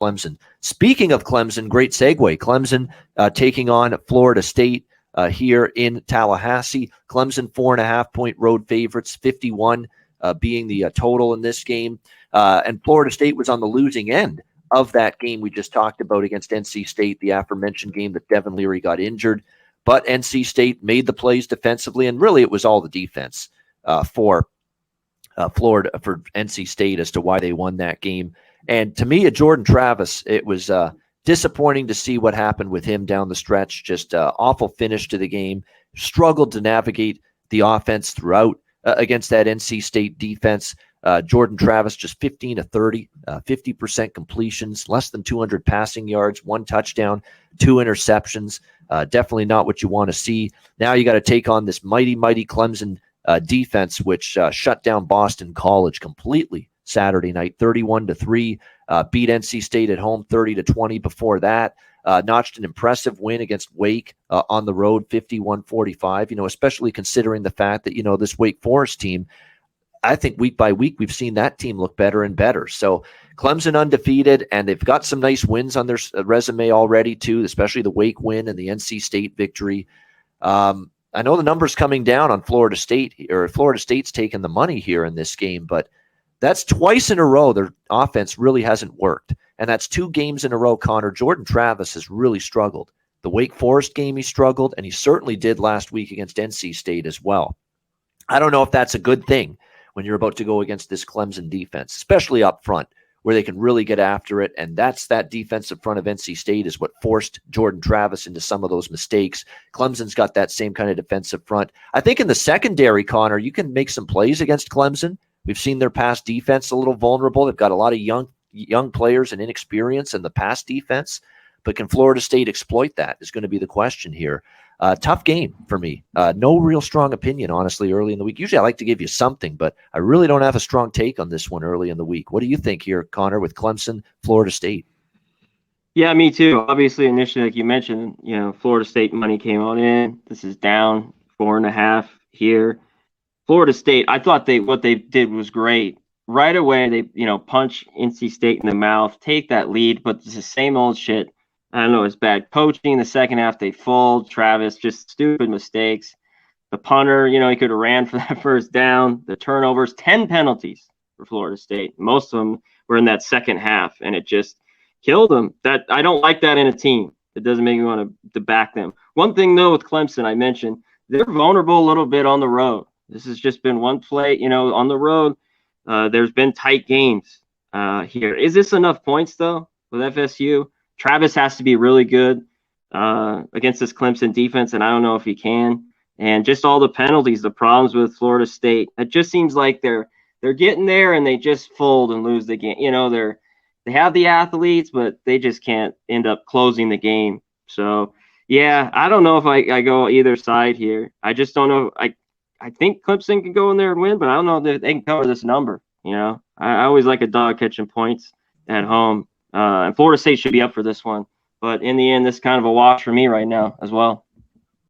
Clemson. Speaking of Clemson, great segue. Clemson taking on Florida State here in Tallahassee. Clemson 4.5-point road favorites, 51 being the total in this game. And Florida State was on the losing end of that game we just talked about against NC State, the aforementioned game that Devin Leary got injured. But NC State made the plays defensively, and really it was all the defense for Florida, for NC State, as to why they won that game. And to me, Jordan Travis, it was disappointing to see what happened with him down the stretch. Just awful finish to the game. Struggled to navigate the offense throughout against that NC State defense. Jordan Travis just 15 of 30, 50% completions, less than 200 passing yards, 1 touchdown, 2 interceptions. Definitely not what you want to see. Now you got to take on this mighty Clemson defense, which shut down Boston College completely Saturday night, 31-3. Beat NC State at home 30-20 before that. Notched an impressive win against Wake on the road, 51-45. Especially considering the fact that this Wake Forest team, I think week by week we've seen that team look better and better. So Clemson undefeated, and they've got some nice wins on their resume already too, especially the Wake win and the NC State victory. I know the number's coming down on Florida State, or Florida State's taking the money here in this game, but that's twice in a row their offense really hasn't worked. And that's 2 games in a row, Conor. Jordan Travis has really struggled. The Wake Forest game he struggled, and he certainly did last week against NC State as well. I don't know if that's a good thing when you're about to go against this Clemson defense, especially up front, where they can really get after it. And that's that defensive front of NC State is what forced Jordan Travis into some of those mistakes. Clemson's got that same kind of defensive front. I think in the secondary, Conor, you can make some plays against Clemson. We've seen their pass defense a little vulnerable. They've got a lot of young players and inexperience in the pass defense. But can Florida State exploit that is going to be the question here. Tough game for me. No real strong opinion, honestly, early in the week. Usually I like to give you something, but I really don't have a strong take on this one early in the week. What do you think here, Conor, with Clemson, Florida State? Yeah, me too. Obviously, initially, like you mentioned, Florida State money came on in. This is down 4.5 here. Florida State, I thought what they did was great. Right away, they punch NC State in the mouth, take that lead, but it's the same old shit. I don't know, it's bad coaching. The second half, they fold. Travis, just stupid mistakes. The punter, he could have ran for that first down. The turnovers, 10 penalties for Florida State. Most of them were in that second half, and it just killed them. That I don't like that in a team. It doesn't make me want to back them. One thing, though, with Clemson, I mentioned, they're vulnerable a little bit on the road. This has just been one play, on the road. There's been tight games here. Is this enough points, though, with FSU? Travis has to be really good against this Clemson defense, and I don't know if he can. And just all the penalties, the problems with Florida State, it just seems like they're getting there and they just fold and lose the game. They have the athletes, but they just can't end up closing the game. So, yeah, I don't know if I go either side here. I just don't know. I think Clemson can go in there and win, but I don't know if they can cover this number. I always like a dog catching points at home. And Florida State should be up for this one. But in the end, this is kind of a wash for me right now as well.